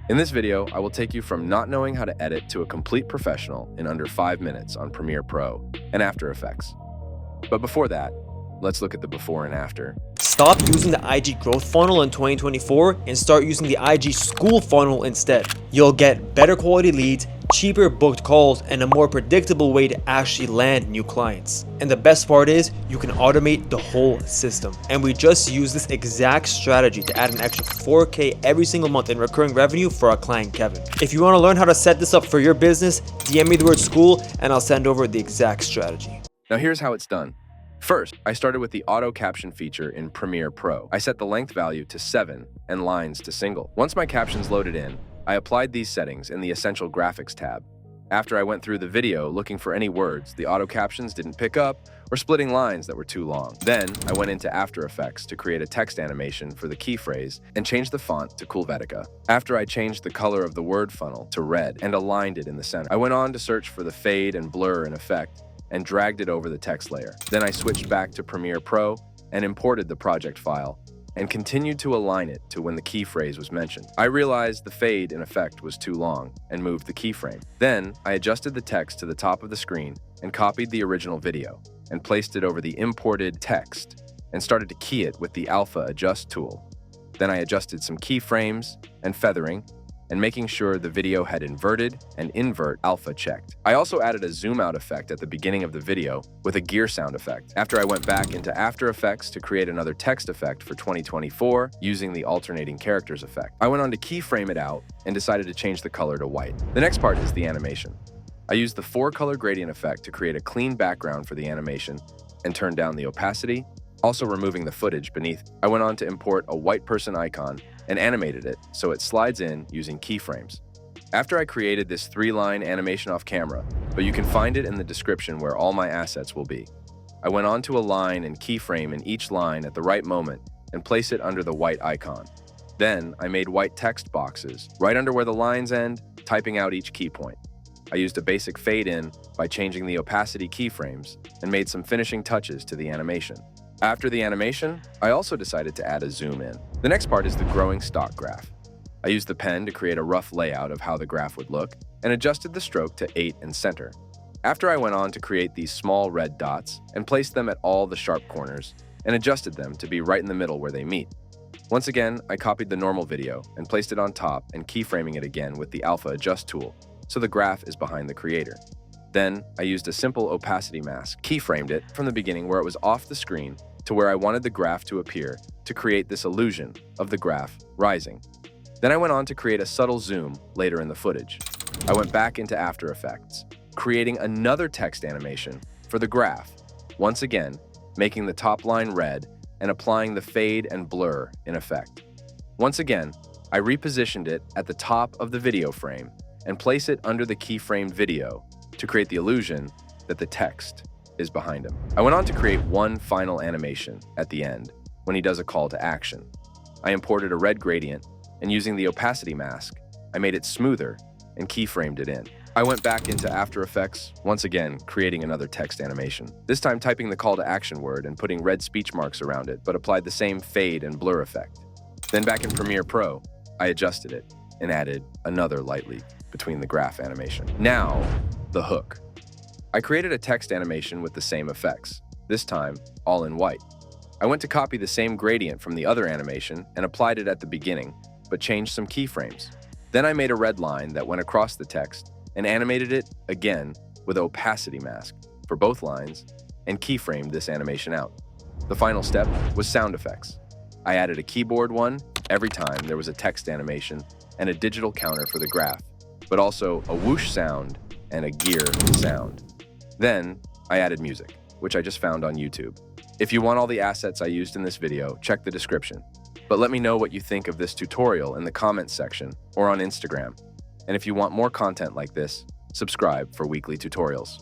In this video, I will take you from not knowing how to edit to a complete professional in under 5 minutes on Premiere Pro and After Effects. But before that, let's look at the before and after. Stop using the IG growth funnel in 2024 and start using the IG school funnel instead. You'll get better quality leads, cheaper booked calls, and a more predictable way to actually land new clients. And the best part is you can automate the whole system. And we just use this exact strategy to add an extra 4K every single month in recurring revenue for our client Kevin. If you want to learn how to set this up for your business, DM me the word school and I'll send over the exact strategy. Now here's how it's done. First, I started with the auto caption feature in Premiere Pro. I set the length value to 7 and lines to single. Once my captions loaded in, I applied these settings in the Essential Graphics tab. After I went through the video looking for any words the auto captions didn't pick up or splitting lines that were too long. Then, I went into After Effects to create a text animation for the key phrase and changed the font to Coolvetica. After I changed the color of the word funnel to red and aligned it in the center, I went on to search for the fade and blur in effect and dragged it over the text layer. Then I switched back to Premiere Pro and imported the project file and continued to align it to when the key phrase was mentioned. I realized the fade in effect was too long and moved the keyframe. Then I adjusted the text to the top of the screen and copied the original video and placed it over the imported text and started to key it with the Alpha Adjust tool. Then I adjusted some keyframes and feathering and making sure the video had inverted and invert alpha checked. I also added a zoom out effect at the beginning of the video with a gear sound effect. After I went back into After Effects to create another text effect for 2024 using the alternating characters effect. I went on to keyframe it out and decided to change the color to white. The next part is the animation. I used the 4-color gradient effect to create a clean background for the animation and turn down the opacity, also removing the footage beneath. I went on to import a white person icon and animated it so it slides in using keyframes. After I created this 3-line animation off camera, but you can find it in the description where all my assets will be. I went on to align and keyframe in each line at the right moment and place it under the white icon. Then I made white text boxes right under where the lines end, typing out each key point. I used a basic fade in by changing the opacity keyframes and made some finishing touches to the animation. After the animation, I also decided to add a zoom in. The next part is the growing stock graph. I used the pen to create a rough layout of how the graph would look and adjusted the stroke to 8 and center. After I went on to create these small red dots and placed them at all the sharp corners and adjusted them to be right in the middle where they meet. Once again, I copied the normal video and placed it on top and keyframing it again with the Alpha Adjust tool, so the graph is behind the creator. Then, I used a simple opacity mask, keyframed it from the beginning where it was off the screen to where I wanted the graph to appear to create this illusion of the graph rising. Then I went on to create a subtle zoom later in the footage. I went back into After Effects, creating another text animation for the graph, once again making the top line red and applying the fade and blur in effect. Once again, I repositioned it at the top of the video frame and place it under the keyframed video to create the illusion that the text is behind him. I went on to create one final animation at the end when he does a call to action. I imported a red gradient and using the opacity mask, I made it smoother and keyframed it in. I went back into After Effects, once again creating another text animation. This time typing the call to action word and putting red speech marks around it, but applied the same fade and blur effect. Then back in Premiere Pro, I adjusted it and added another light leak between the graph animation. Now, the hook. I created a text animation with the same effects, this time all in white. I went to copy the same gradient from the other animation and applied it at the beginning, but changed some keyframes. Then I made a red line that went across the text and animated it again with opacity mask for both lines and keyframed this animation out. The final step was sound effects. I added a keyboard one every time there was a text animation and a digital counter for the graph, but also a whoosh sound and a gear sound. Then, I added music, which I just found on YouTube. If you want all the assets I used in this video, check the description. But let me know what you think of this tutorial in the comments section or on Instagram. And if you want more content like this, subscribe for weekly tutorials.